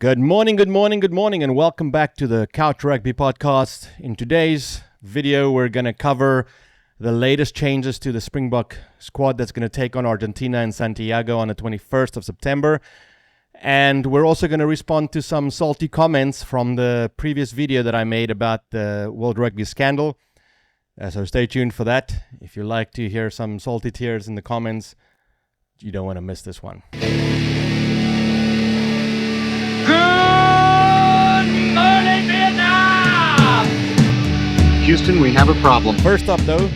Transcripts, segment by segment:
Good morning, good morning, good morning, and welcome back to the Couch Rugby Podcast. In today's video, we're going to cover the latest changes to the Springbok squad that's going to take on Argentina in Santiago on the 21st of September. And we're also going to respond to some salty comments from the previous video that I made about the World Rugby scandal. So stay tuned for that. If you like to hear some salty tears in the comments, you don't want to miss this one. Houston, we have a problem. First up, though,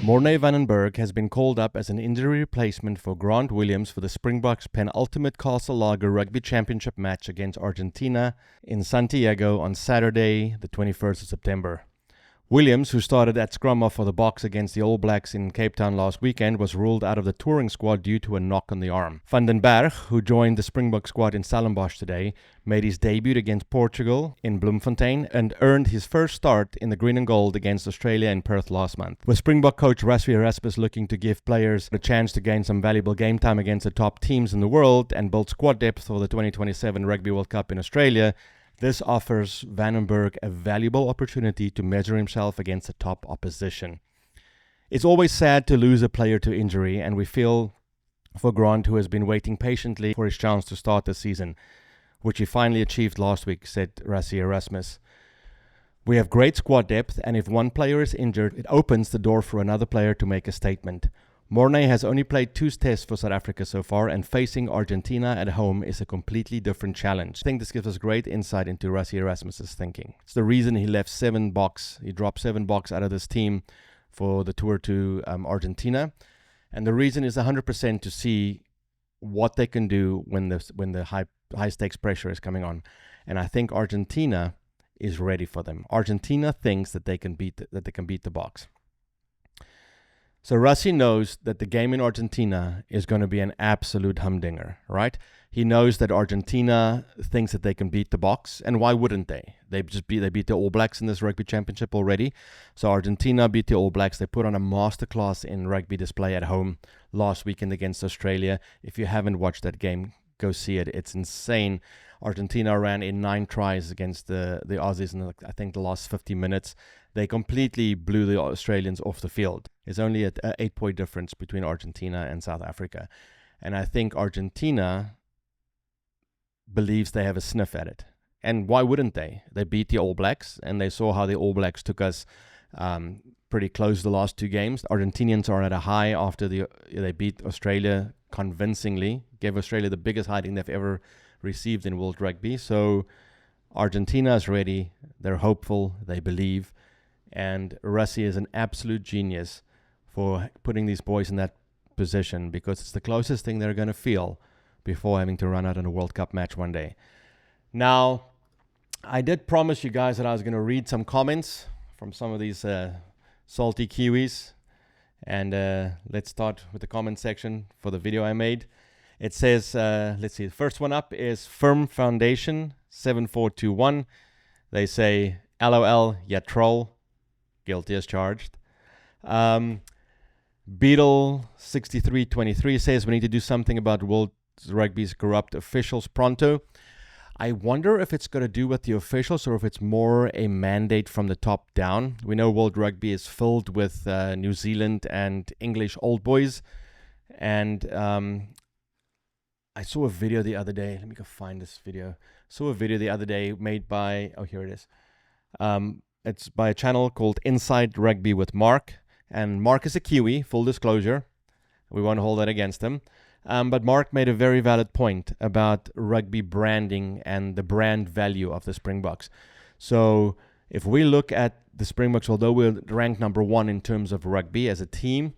Morné van den Berg has been called up as an injury replacement for Grant Williams for the Springboks' penultimate Castle Lager Rugby Championship match against Argentina in Santiago on Saturday, the 21st of September. Williams, who started at scrum off for the Boks against the All Blacks in Cape Town last weekend, was ruled out of the touring squad due to a knock on the arm. Van den Berg, who joined the Springbok squad in Stellenbosch today, made his debut against Portugal in Bloemfontein and earned his first start in the green and gold against Australia in Perth last month. With Springbok coach Rassie Erasmus looking to give players a chance to gain some valuable game time against the top teams in the world and build squad depth for the 2027 Rugby World Cup in Australia, this offers Van den Berg a valuable opportunity to measure himself against the top opposition. It's always sad to lose a player to injury, and we feel for Grant, who has been waiting patiently for his chance to start the season, which he finally achieved last week, said Rassie Erasmus. We have great squad depth, and if one player is injured, it opens the door for another player to make a statement. Morné has only played 2 tests for South Africa so far, and facing Argentina at home is a completely different challenge. I think this gives us great insight into Rassie Erasmus's thinking. It's the reason he left 7 Boks. He dropped 7 Boks out of this team for the tour to Argentina, and the reason is 100% to see what they can do when the high stakes pressure is coming on. And I think Argentina is ready for them. Argentina thinks that they can beat the Boks. So Rassie knows that the game in Argentina is going to be an absolute humdinger, right? He knows that Argentina thinks that they can beat the Boks, and why wouldn't they? They beat the All Blacks in this rugby championship already. So Argentina beat the All Blacks. They put on a masterclass in rugby display at home last weekend against Australia. If you haven't watched that game, go see it. It's insane. Argentina ran in 9 tries against the Aussies in, I think, the last 50 minutes. They completely blew the Australians off the field. It's only an 8-point difference between Argentina and South Africa. And I think Argentina believes they have a sniff at it. And why wouldn't they? They beat the All Blacks, and they saw how the All Blacks took us pretty close the last 2 games. The Argentinians are at a high after they beat Australia convincingly, gave Australia the biggest hiding they've ever received in World Rugby. So Argentina is ready. They're hopeful. They believe. And Rassie is an absolute genius for putting these boys in that position, because it's the closest thing they're going to feel before having to run out in a World Cup match one day. Now, I did promise you guys that I was going to read some comments from some of these salty Kiwis. And let's start with the comment section for the video I made. It says, let's see, the first one up is Firm Foundation 7421. They say, LOL, ya troll. Guilty as charged. Beetle6323 says we need to do something about World Rugby's corrupt officials pronto. I wonder if it's got to do with the officials or if it's more a mandate from the top down. We know World Rugby is filled with New Zealand and English old boys. And I saw a video the other day. Let me go find this video. Saw a video the other day made by, here it is. It's by a channel called Inside Rugby with Mark. And Mark is a Kiwi, full disclosure. We won't hold that against him. But Mark made a very valid point about rugby branding and the brand value of the Springboks. So if we look at the Springboks, although we're ranked number 1 in terms of rugby as a team,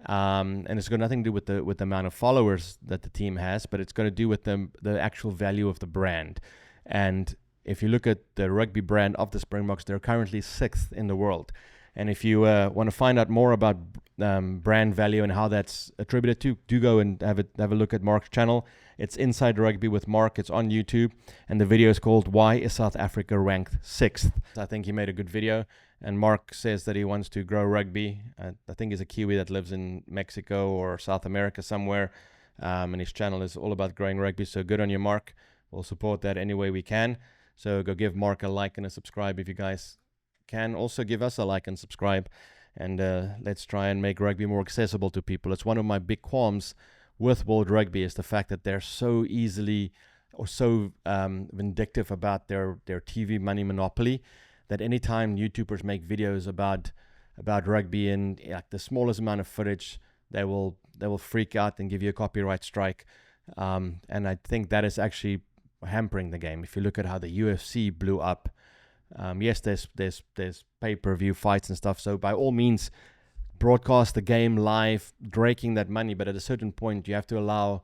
and it's got nothing to do with the amount of followers that the team has, but it's got to do with the actual value of the brand. And if you look at the rugby brand of the Springboks, they're currently 6th in the world. And if you want to find out more about brand value and how that's attributed to, do go and have a look at Mark's channel. It's Inside Rugby with Mark. It's on YouTube. And the video is called Why is South Africa Ranked 6th? I think he made a good video. And Mark says that he wants to grow rugby. I think he's a Kiwi that lives in Mexico or South America somewhere. And his channel is all about growing rugby. So good on you, Mark. We'll support that any way we can. So go give Mark a like and a subscribe if you guys can. Also give us a like and subscribe. And let's try and make rugby more accessible to people. It's one of my big qualms with World Rugby is the fact that they're so easily or so vindictive about their TV money monopoly that anytime YouTubers make videos about rugby and like the smallest amount of footage, they will freak out and give you a copyright strike. And I think that is actually hampering the game. If you look at how the UFC blew up, yes, there's pay-per-view fights and stuff. So by all means, broadcast the game live, raking that money. But at a certain point, you have to allow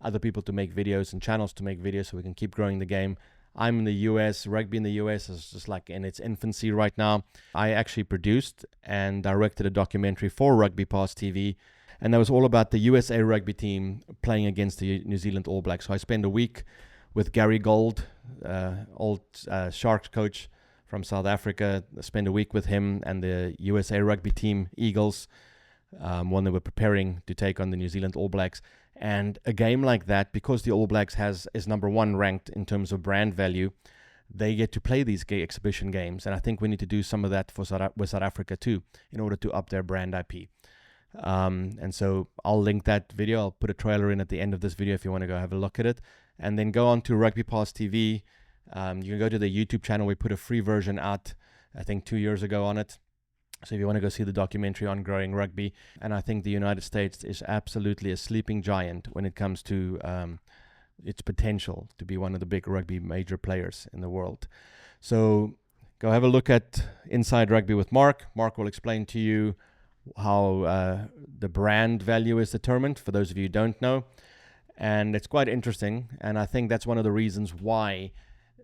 other people to make videos and channels to make videos so we can keep growing the game. I'm in the US. Rugby in the US is just like in its infancy right now. I actually produced and directed a documentary for Rugby Pass TV, and that was all about the USA rugby team playing against the New Zealand All Blacks. So I spent a week with Gary Gold, old Sharks coach from South Africa. I spent a week with him and the USA rugby team, Eagles, when they were preparing to take on the New Zealand All Blacks. And a game like that, because the All Blacks is number one ranked in terms of brand value, they get to play these exhibition games. And I think we need to do some of that with South Africa too, in order to up their brand IP. And so I'll link that video. I'll put a trailer in at the end of this video if you want to go have a look at it. And then go on to Rugby Pass TV. You can go to the YouTube channel. We put a free version out, I think 2 years ago on it. So if you want to go see the documentary on growing rugby, and I think the United States is absolutely a sleeping giant when it comes to its potential to be one of the big rugby major players in the world. So go have a look at Inside Rugby with Mark. Mark will explain to you how the brand value is determined, for those of you who don't know. And it's quite interesting, and I think that's one of the reasons why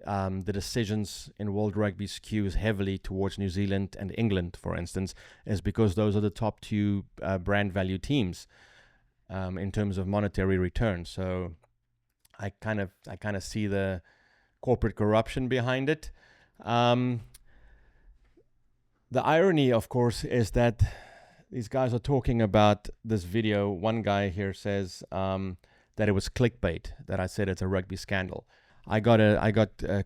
the decisions in World Rugby skews heavily towards New Zealand and England, for instance, is because those are the top two brand value teams in terms of monetary return. So I kind of see the corporate corruption behind it. The irony, of course, is that these guys are talking about this video. One guy here says that it was clickbait, that I said it's a rugby scandal. I got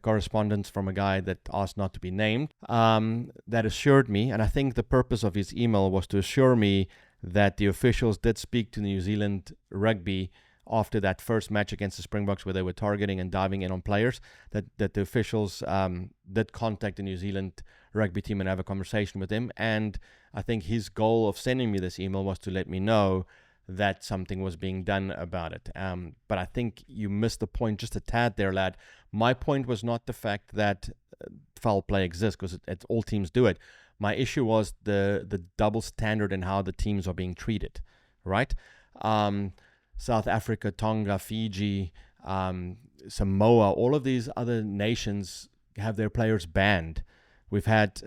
correspondence from a guy that asked not to be named, that assured me, and I think the purpose of his email was to assure me that the officials did speak to New Zealand Rugby after that first match against the Springboks, where they were targeting and diving in on players, that the officials did contact the New Zealand Rugby team and have a conversation with him. And I think his goal of sending me this email was to let me know that something was being done about it. But I think you missed the point just a tad there, lad. My point was not the fact that foul play exists, because all teams do it. My issue was the double standard in how the teams are being treated, right? South Africa, Tonga, Fiji, Samoa, all of these other nations have their players banned. We've had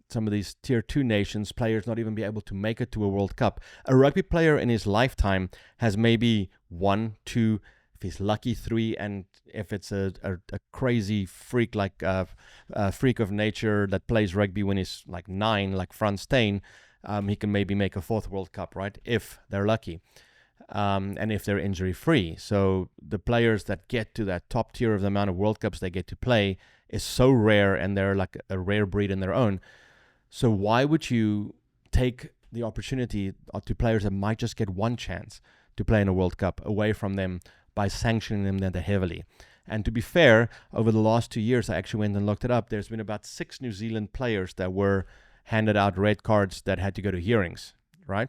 some of these tier 2 nations, players not even be able to make it to a World Cup. A rugby player in his lifetime has maybe 1, 2, if he's lucky 3, and if it's a crazy freak like freak of nature that plays rugby when he's like 9, like Frans Steyn, he can maybe make a 4th World Cup, right? If they're lucky. And if they're injury free. So the players that get to that top tier of the amount of World Cups they get to play is so rare, and they're like a rare breed in their own. So why would you take the opportunity to players that might just get one chance to play in a World Cup away from them by sanctioning them that heavily? And to be fair, over the last 2 years, I actually went and looked it up. There's been about 6 New Zealand players that were handed out red cards that had to go to hearings, right?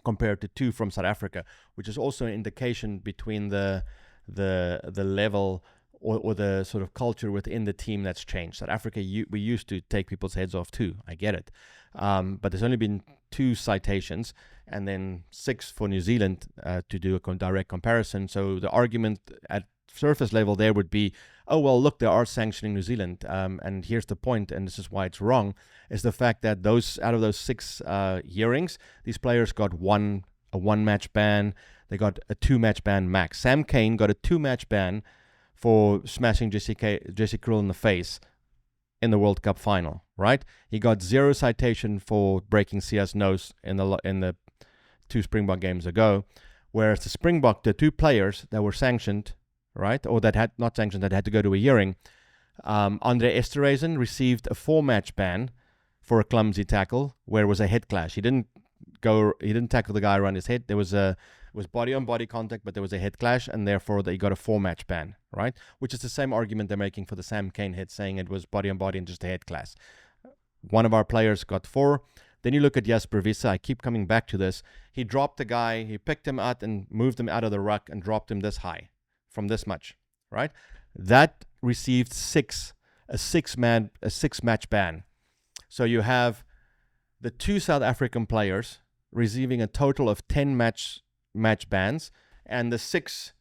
Compared to 2 from South Africa, which is also an indication between the level or the sort of culture within the team that's changed. South Africa, we used to take people's heads off too. I get it. But there's only been 2 citations and then 6 for New Zealand to do a direct comparison. So the argument at surface level there would be, oh, well, look, they are sanctioning New Zealand. And here's the point, and this is why it's wrong, is the fact that out of those 6 hearings, these players got a 1-match ban. They got a 2-match ban max. Sam Cane got a 2-match ban for smashing Jesse Krill in the face in the World Cup final, right? He got 0 citation for breaking Sia's nose in the 2 Springbok games ago, whereas the 2 players that were sanctioned right? Or that had not sanctioned, that had to go to a hearing. Andre Esterhuizen received a 4-match ban for a clumsy tackle where it was a head clash. He didn't tackle the guy around his head. There was body on body contact, but there was a head clash, and therefore they got a 4-match ban, right? Which is the same argument they're making for the Sam Cane hit, saying it was body on body and just a head clash. One of our players got 4. Then you look at Jasper Wiese. I keep coming back to this. He dropped the guy. He picked him out and moved him out of the ruck and dropped him this high from this much, right? That received a 6-match ban. So you have the 2 South African players receiving a total of 10 match bans, and the 6,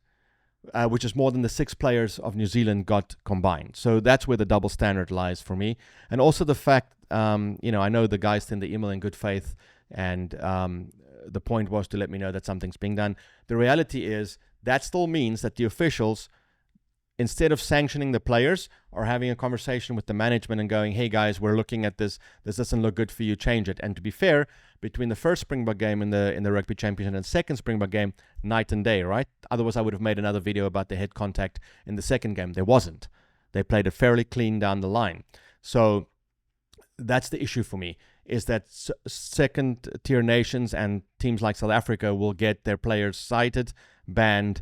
which is more than the 6 players of New Zealand got combined. So that's where the double standard lies for me. And also the fact, I know the guys sent the email in good faith, and the point was to let me know that something's being done. The reality is that still means that the officials, instead of sanctioning the players, are having a conversation with the management and going, hey guys, we're looking at this. This doesn't look good for you. Change it. And to be fair, between the first Springbok game in the Rugby Championship and the second Springbok game, night and day, right? Otherwise, I would have made another video about the head contact in the second game. There wasn't. They played it fairly clean down the line. So that's the issue for me, is that second-tier nations and teams like South Africa will get their players cited, banned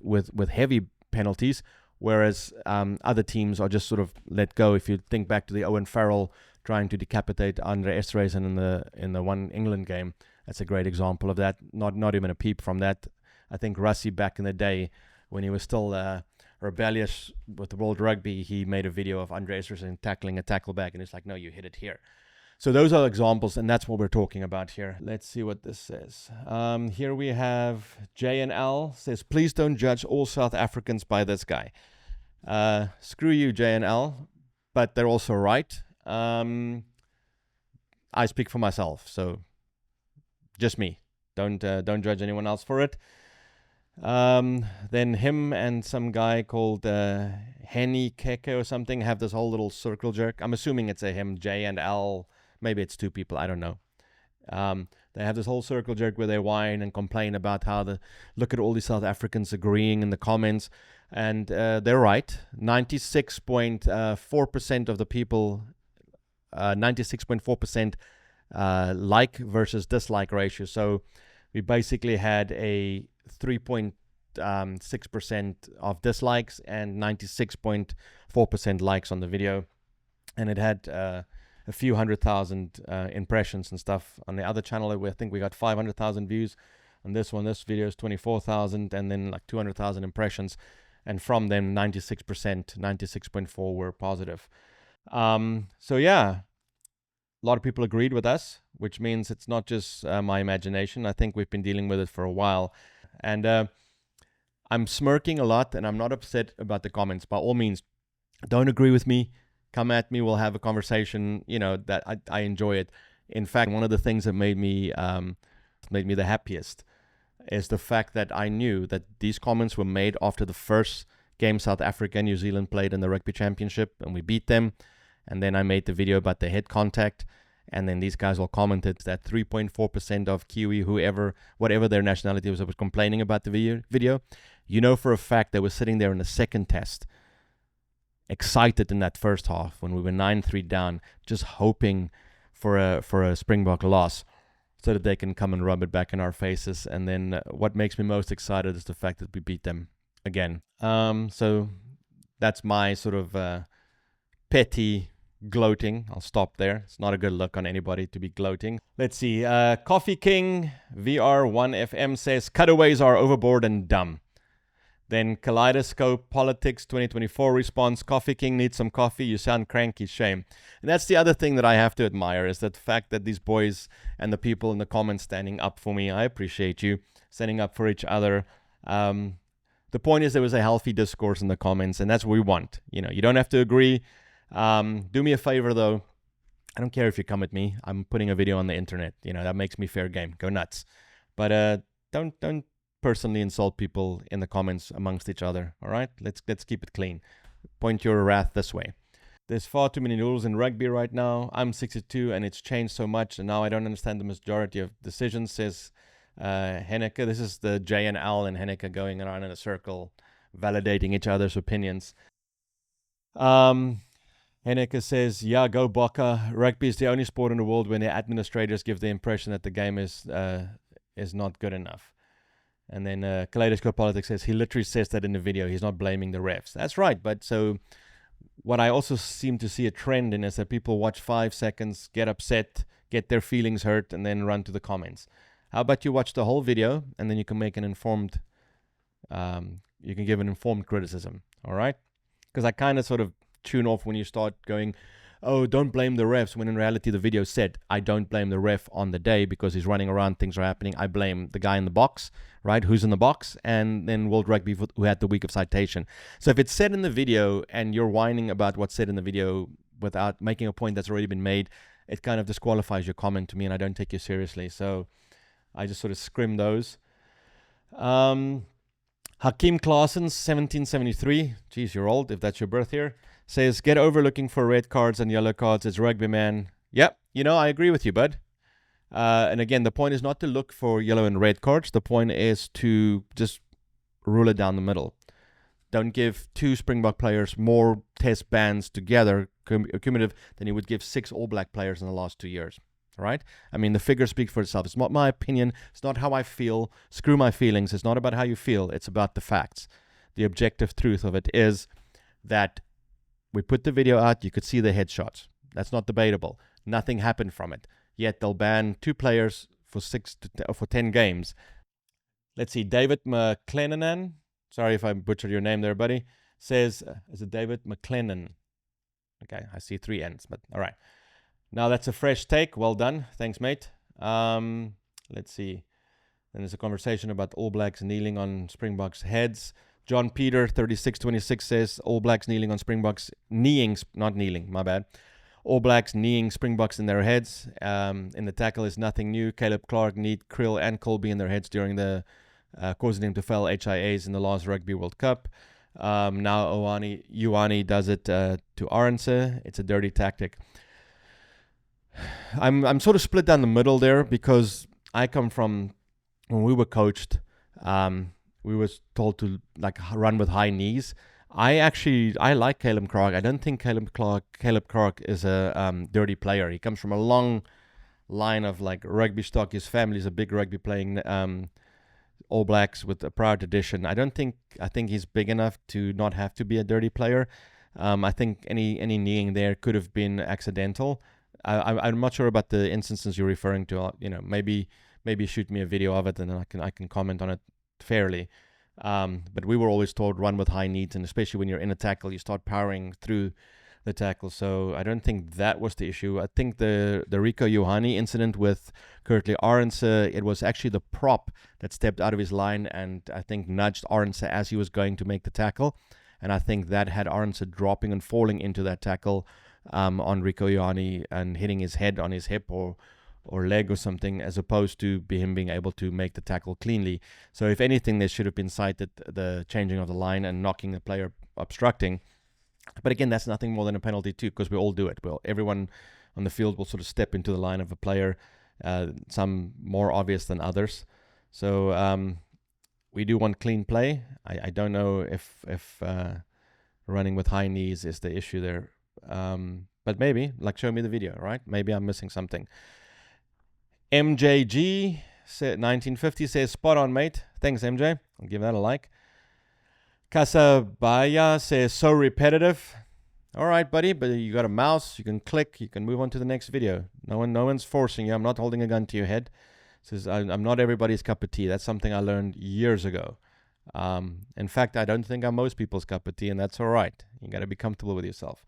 with heavy penalties, whereas other teams are just sort of let go. If you think back to the Owen Farrell trying to decapitate Andre Esterhuizen in the one England game, that's a great example of that. Not even a peep from that. I think Rassie back in the day, when he was still rebellious with the World Rugby, he made a video of Andre Esterhuizen tackling a tackle back, and it's like, no, you hit it here. So those are examples, and that's what we're talking about here. Let's see what this says. Here we have JNL says, please don't judge all South Africans by this guy. Screw you, JNL, but they're also right. I speak for myself, so just me. Don't judge anyone else for it. Then him and some guy called Henny Keke or something have this whole little circle jerk. I'm assuming it's a him, J and L. Maybe it's 2 people. I don't know. They have this whole circle jerk where they whine and complain about how look at all these South Africans agreeing in the comments. And they're right. 96.4% of the people, 96.4% like versus dislike ratio. So we basically had a 3.6% of dislikes and 96.4% likes on the video. And it had a few 100,000 impressions and stuff. On the other channel, I think we got 500,000 views. On this one, this video is 24,000, and then like 200,000 impressions. And from them, 96%, 96.4 were positive. So yeah, a lot of people agreed with us, which means it's not just my imagination. I think we've been dealing with it for a while. And I'm smirking a lot, and I'm not upset about the comments. By all means, don't agree with me. Come at me. We'll have a conversation. That I enjoy it. In fact, one of the things that made me the happiest is the fact that I knew that these comments were made after the first game South Africa and New Zealand played in the Rugby Championship, and we beat them. And then I made the video about the head contact, and then these guys all commented that 3.4% of Kiwi, whatever their nationality was complaining about the video. For a fact they were sitting there in the second test, excited in that first half when we were 9-3 down, just hoping for a Springbok loss so that they can come and rub it back in our faces. And then what makes me most excited is the fact that we beat them again. So that's my sort of petty gloating. I'll stop there. It's not a good look on anybody to be gloating. Let's see. Coffee King VR1FM says cutaways are overboard and dumb. Then Kaleidoscope Politics 2024 response, Coffee King needs some coffee. You sound cranky. Shame. And that's the other thing that I have to admire, is that the fact that these boys and the people in the comments standing up for me. I appreciate you standing up for each other. The point is there was a healthy discourse in the comments, and that's what we want. You don't have to agree. Do me a favor, though. I don't care if you come at me. I'm putting a video on the internet. That makes me fair game. Go nuts. But don't personally insult people in the comments amongst each other. All right? Let's keep it clean. Point your wrath this way. There's far too many rules in rugby right now. I'm 62 and it's changed so much, and now I don't understand the majority of decisions, says Henneke. This is the J and L and Henneke going around in a circle validating each other's opinions. Henneke says, yeah, go Bokke. Rugby is the only sport in the world when the administrators give the impression that the game is not good enough. And then Kaleidoscope Politics says, he literally says that in the video. He's not blaming the refs. That's right. But so what I also seem to see a trend in is that people watch 5 seconds, get upset, get their feelings hurt, and then run to the comments. How about you watch the whole video, and then you can make an informed, you can give an informed criticism. All right? Because I kind of sort of tune off when you start going, oh, don't blame the refs, when in reality the video said, I don't blame the ref on the day because he's running around, things are happening. I blame the guy in the box, right, who's in the box, and then World Rugby who had the week of citation. So if it's said in the video and you're whining about what's said in the video without making a point that's already been made, it kind of disqualifies your comment to me, and I don't take you seriously. So I just sort of scrim those. Hakeem Klaassen, 1773, geez, you're old if that's your birth year, says, get over looking for red cards and yellow cards. It's rugby, man. Yep, I agree with you, bud. And again, the point is not to look for yellow and red cards. The point is to just rule it down the middle. Don't give 2 Springbok players more test bans together, cumulative, than you would give 6 All Black players in the last 2 years. Right? I mean, the figures speak for itself. It's not my opinion. It's not how I feel. Screw my feelings. It's not about how you feel. It's about the facts. The objective truth of it is that we put the video out. You could see the headshots. That's not debatable. Nothing happened from it. Yet they'll ban 2 players for 10 games. Let's see. David McLennan. Sorry if I butchered your name there, buddy. Says, is it David McLennan? Okay, I see 3 N's, but all right. Now that's a fresh take. Well done. Thanks, mate. Let's see. Then there's a conversation about All Blacks kneeling on Springboks' heads. John Peter, 3626, says All Blacks kneeling on Springboks, not kneeling, my bad. All Blacks kneeing Springboks in their heads. In the tackle is nothing new. Caleb Clark kneed Krill and Colby in their heads during the causing them to fail HIAs in the last Rugby World Cup. Now Ioane does it to Arendse. It's a dirty tactic. I'm sort of split down the middle there because I come from, when we were coached, we were told to run with high knees. I like Caleb Clark. I don't think Caleb Clark is a dirty player. He comes from a long line of rugby stock. His family's a big rugby playing All Blacks with a proud tradition. I think he's big enough to not have to be a dirty player. I think any kneeing there could have been accidental. I'm not sure about the instances you're referring to. Maybe shoot me a video of it and then I can comment on it fairly. But we were always told run with high knees, and especially when you're in a tackle, you start powering through the tackle. So I don't think that was the issue. I think the Rico Ioane incident with Kurtley Arendse, it was actually the prop that stepped out of his line and I think nudged Arendse as he was going to make the tackle. And I think that had Arendse dropping and falling into that tackle on Rico Ioane and hitting his head on his hip or leg or something, as opposed to him being able to make the tackle cleanly. So if anything, there should have been cited the changing of the line and knocking the player obstructing. But again, that's nothing more than a penalty too, because we all do it. Well, everyone on the field will sort of step into the line of a player, some more obvious than others. So we do want clean play. I don't know if running with high knees is the issue there. But maybe, show me the video, right? Maybe I'm missing something. MJG 1950 says, spot on, mate. Thanks, MJ. I'll give that a like. Casabaya says, so repetitive. All right, buddy, but you got a mouse. You can click. You can move on to the next video. No one's forcing you. I'm not holding a gun to your head. Says, I'm not everybody's cup of tea. That's something I learned years ago. In fact, I don't think I'm most people's cup of tea, and that's all right. You got to be comfortable with yourself.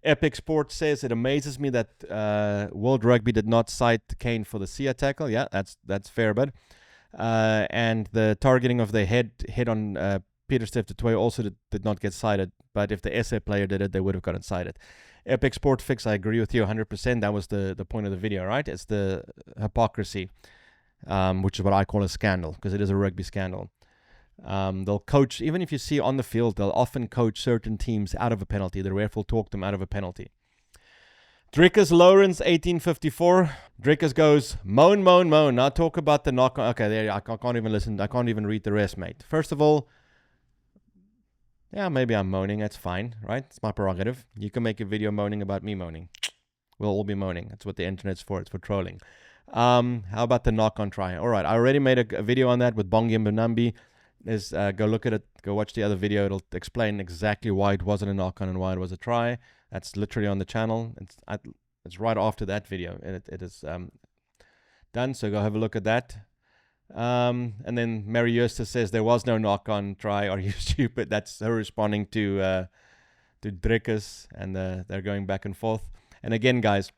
Epic Sports says, it amazes me that World Rugby did not cite Kane for the Sia tackle. Yeah, that's fair, bud. And the targeting of the head on Peter Steph du Toit also did not get cited. But if the SA player did it, they would have gotten cited. Epic Sport Fix, I agree with you 100%. That was the point of the video, right? It's the hypocrisy, which is what I call a scandal, because it is a rugby scandal. They'll coach, even if you see on the field, they'll often coach certain teams out of a penalty. The ref will talk them out of a penalty. Drickus Lawrence, 1854. Drickus goes, moan, moan, moan. Now talk about the knock. Okay, there, I can't even listen. I can't even read the rest, mate. First of all, Yeah, maybe I'm moaning. That's fine, right? It's my prerogative. You can make a video moaning about me moaning. We'll all be moaning. That's what the internet's for. It's for trolling. How about the knock-on try? All right, I already made a video on that with Bongi and Benambi. Go look at it. Go watch the other video. It'll explain exactly why it wasn't a knock-on and why it was a try. That's literally on the channel. It's right after that video. It is done, so go have a look at that. And then Mary Eustace says there was no knock-on try. Are you stupid? That's her responding to Drickus, and they're going back and forth. And again, guys,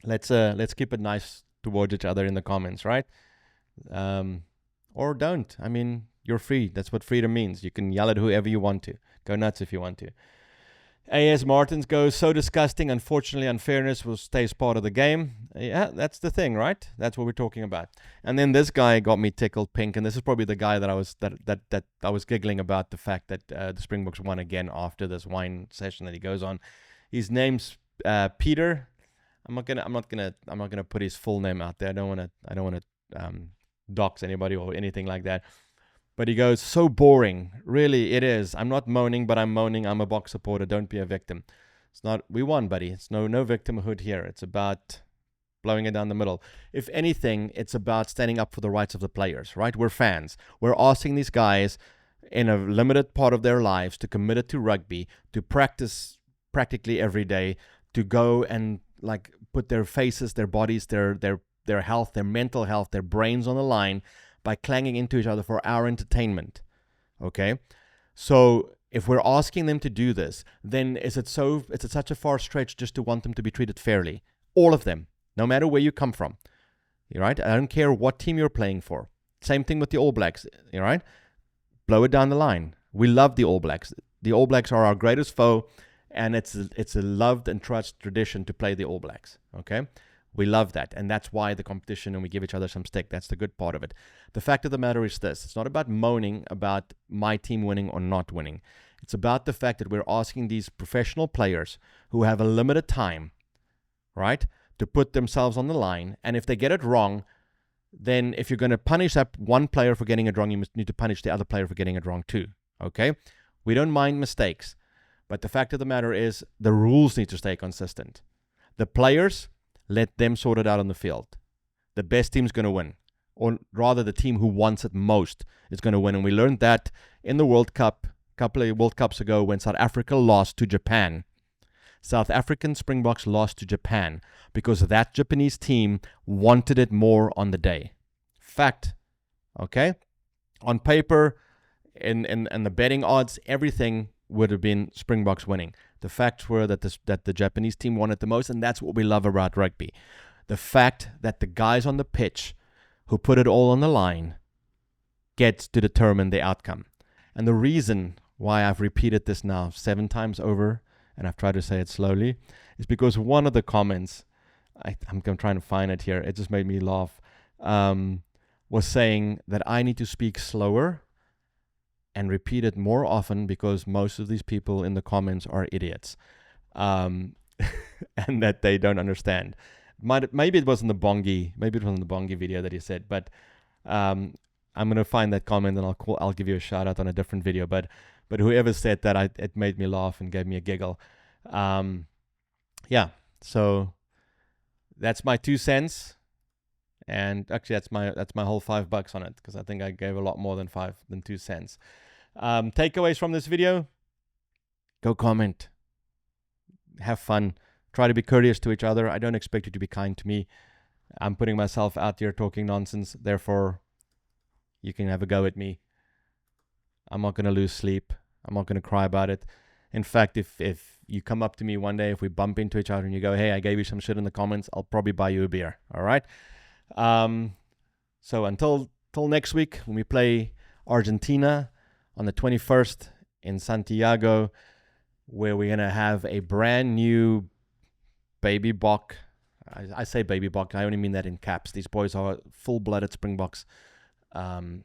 let's keep it nice towards each other in the comments, right? Or don't. I mean, you're free. That's what freedom means. You can yell at whoever you want to. Go nuts if you want to. A.S. Martins goes, so disgusting. Unfortunately, unfairness will stay as part of the game. Yeah, that's the thing, right? That's what we're talking about. And then this guy got me tickled pink, and this is probably the guy that I was giggling about, the fact that the Springboks won again after this wine session that he goes on. His name's Peter. I'm not gonna put his full name out there. I don't want to dox anybody or anything like that. But he goes, so boring. Really, it is. I'm not moaning, but I'm moaning. I'm a box supporter. Don't be a victim. It's not. We won, buddy. It's no victimhood here. It's about blowing it down the middle. If anything, it's about standing up for the rights of the players, right? We're fans. We're asking these guys in a limited part of their lives to commit it to rugby, to practice practically every day, to go and like put their faces, their bodies, their health, their mental health, their brains on the line by clanging into each other for our entertainment. Okay? So if we're asking them to do this, then is it such a far stretch just to want them to be treated fairly? All of them, no matter where you come from. Right? I don't care what team you're playing for. Same thing with the All Blacks. Right? Blow it down the line. We love the All Blacks. The All Blacks are our greatest foe, and it's a loved and trusted tradition to play the All Blacks. Okay? We love that, and that's why the competition, and we give each other some stick. That's the good part of it. The fact of the matter is this. It's not about moaning about my team winning or not winning. It's about the fact that we're asking these professional players who have a limited time, right, to put themselves on the line, and if they get it wrong, then if you're going to punish that one player for getting it wrong, you must need to punish the other player for getting it wrong too, okay? We don't mind mistakes, but the fact of the matter is the rules need to stay consistent. The players, let them sort it out on the field. The best team's going to win. Or rather, the team who wants it most is going to win. And we learned that in the World Cup, a couple of World Cups ago, when South Africa lost to Japan. South African Springboks lost to Japan because that Japanese team wanted it more on the day. Fact. Okay? On paper, in the betting odds, everything would have been Springboks winning. The facts were that the Japanese team won it the most, and that's what we love about rugby. The fact that the guys on the pitch who put it all on the line get to determine the outcome. And the reason why I've repeated this now 7 times over, and I've tried to say it slowly, is because one of the comments, I'm trying to find it here, it just made me laugh, was saying that I need to speak slower and repeat it more often because most of these people in the comments are idiots, and that they don't understand. Maybe it was in the Bongi, video that he said, but I'm gonna find that comment and I'll give you a shout out on a different video. But whoever said that, it made me laugh and gave me a giggle. Yeah, so that's my 2 cents. And actually, that's my whole $5 on it, because I think I gave a lot more than 2 cents. Takeaways from this video: go comment, have fun, try to be courteous to each other. I don't expect you to be kind to me. I'm putting myself out here talking nonsense, therefore you can have a go at me. I'm not going to lose sleep. I'm not going to cry about it. In fact, if you come up to me one day, if we bump into each other and you go, hey, I gave you some shit in the comments, I'll probably buy you a beer. All right? So until next week, when we play Argentina on the 21st in Santiago, where we're going to have a brand new baby Bok. I say baby Bok, I only mean that in caps. These boys are full-blooded Springboks, earn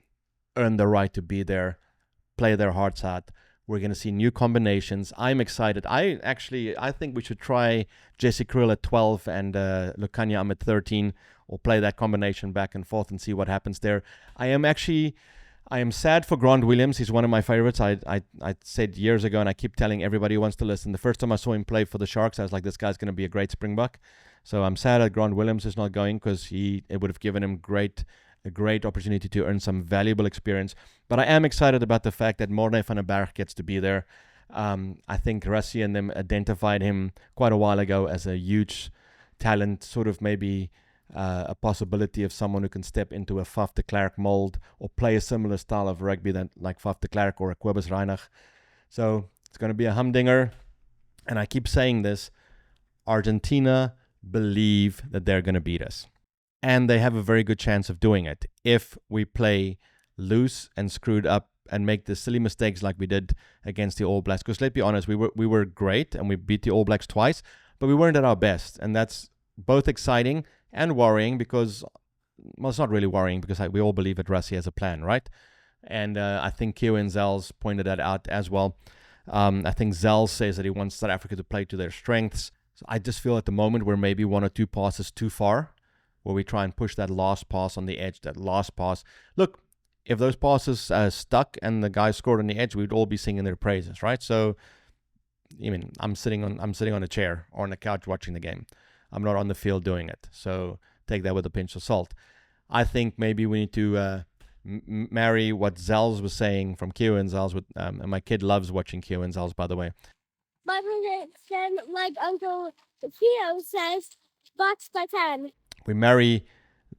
the right to be there, play their hearts out. We're going to see new combinations. I'm excited. I think we should try Jesse Krill at 12 and Lukanya at 13, or play that combination back and forth and see what happens there. I am actually I am sad for Grant Williams. He's one of my favorites. I said years ago, and I keep telling everybody who wants to listen, the first time I saw him play for the Sharks, I was like, this guy's going to be a great Springbok. So I'm sad that Grant Williams is not going, because it would have given him a great opportunity to earn some valuable experience. But I am excited about the fact that Morne van den Berg gets to be there. I think Rassie and them identified him quite a while ago as a huge talent, sort of maybe a possibility of someone who can step into a Faf de Klerk mold or play a similar style of rugby than like Faf de Klerk or a Cobus. So it's going to be a humdinger. And I keep saying this, Argentina believe that they're going to beat us. And they have a very good chance of doing it if we play loose and screwed up and make the silly mistakes like we did against the All Blacks. Because let's be honest, we were great and we beat the All Blacks twice, but we weren't at our best. And that's both exciting and worrying, because, well, it's not really worrying, because we all believe that Rassie has a plan, right? And I think Kieran Zels pointed that out as well. I think Zels says that he wants South Africa to play to their strengths. So I just feel at the moment we're maybe one or two passes too far, where we try and push that last pass on the edge, that last pass. Look, if those passes stuck and the guys scored on the edge, we'd all be singing their praises, right? So, I mean, I'm sitting on a chair or on a couch watching the game. I'm not on the field doing it. So take that with a pinch of salt. I think maybe we need to marry what Zels was saying from Kieran Zels. And my kid loves watching Kieran Zels, by the way. But then, like Uncle Theo says, box by 10. We marry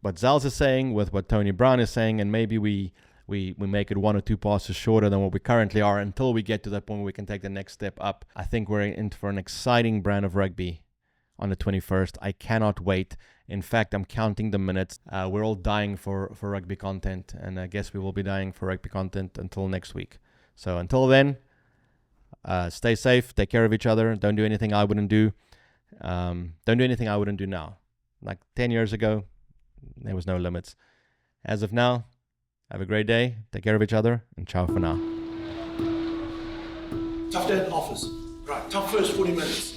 what Zels is saying with what Tony Brown is saying, and maybe we make it one or two passes shorter than what we currently are until we get to that point where we can take the next step up. I think we're in for an exciting brand of rugby on the 21st. I cannot wait. In fact, I'm counting the minutes. We're all dying for rugby content, and I guess we will be dying for rugby content until next week. So until then, stay safe, take care of each other, don't do anything I wouldn't do. Don't do anything I wouldn't do now. Like 10 years ago, there was no limits. As of now, have a great day, take care of each other, and ciao for now. Tough day at the office. Right, tough first 40 minutes.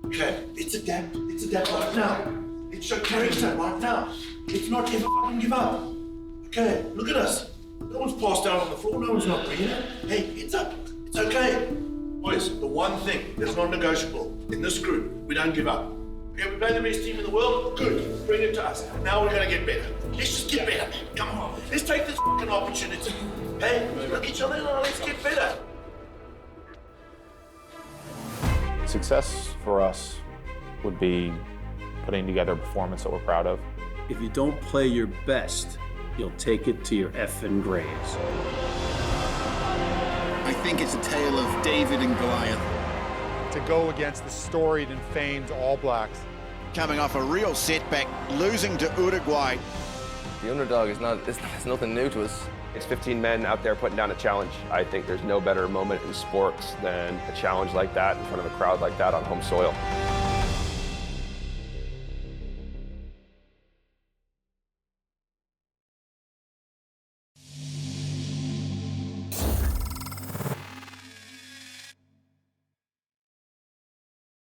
Okay, let's adapt right now. Let's show character right now. Let's not ever fucking give up. Okay, look at us. No one's passed out on the floor, no one's not breathing. Hey, heads up, it's okay. Boys, the one thing that's not negotiable in this group, we don't give up. Okay, we play the best team in the world, good, bring it to us. Now we're gonna get better. Let's just get better, man. Come on, let's take this fucking opportunity. Hey, look at each other now, let's get better. Success for us would be putting together a performance that we're proud of. If you don't play your best, you'll take it to your effing graves. I think it's a tale of David and Goliath. To go against the storied and famed All Blacks. Coming off a real setback, losing to Uruguay. The underdog it's nothing new to us. It's 15 men out there putting down a challenge. I think there's no better moment in sports than a challenge like that in front of a crowd like that on home soil.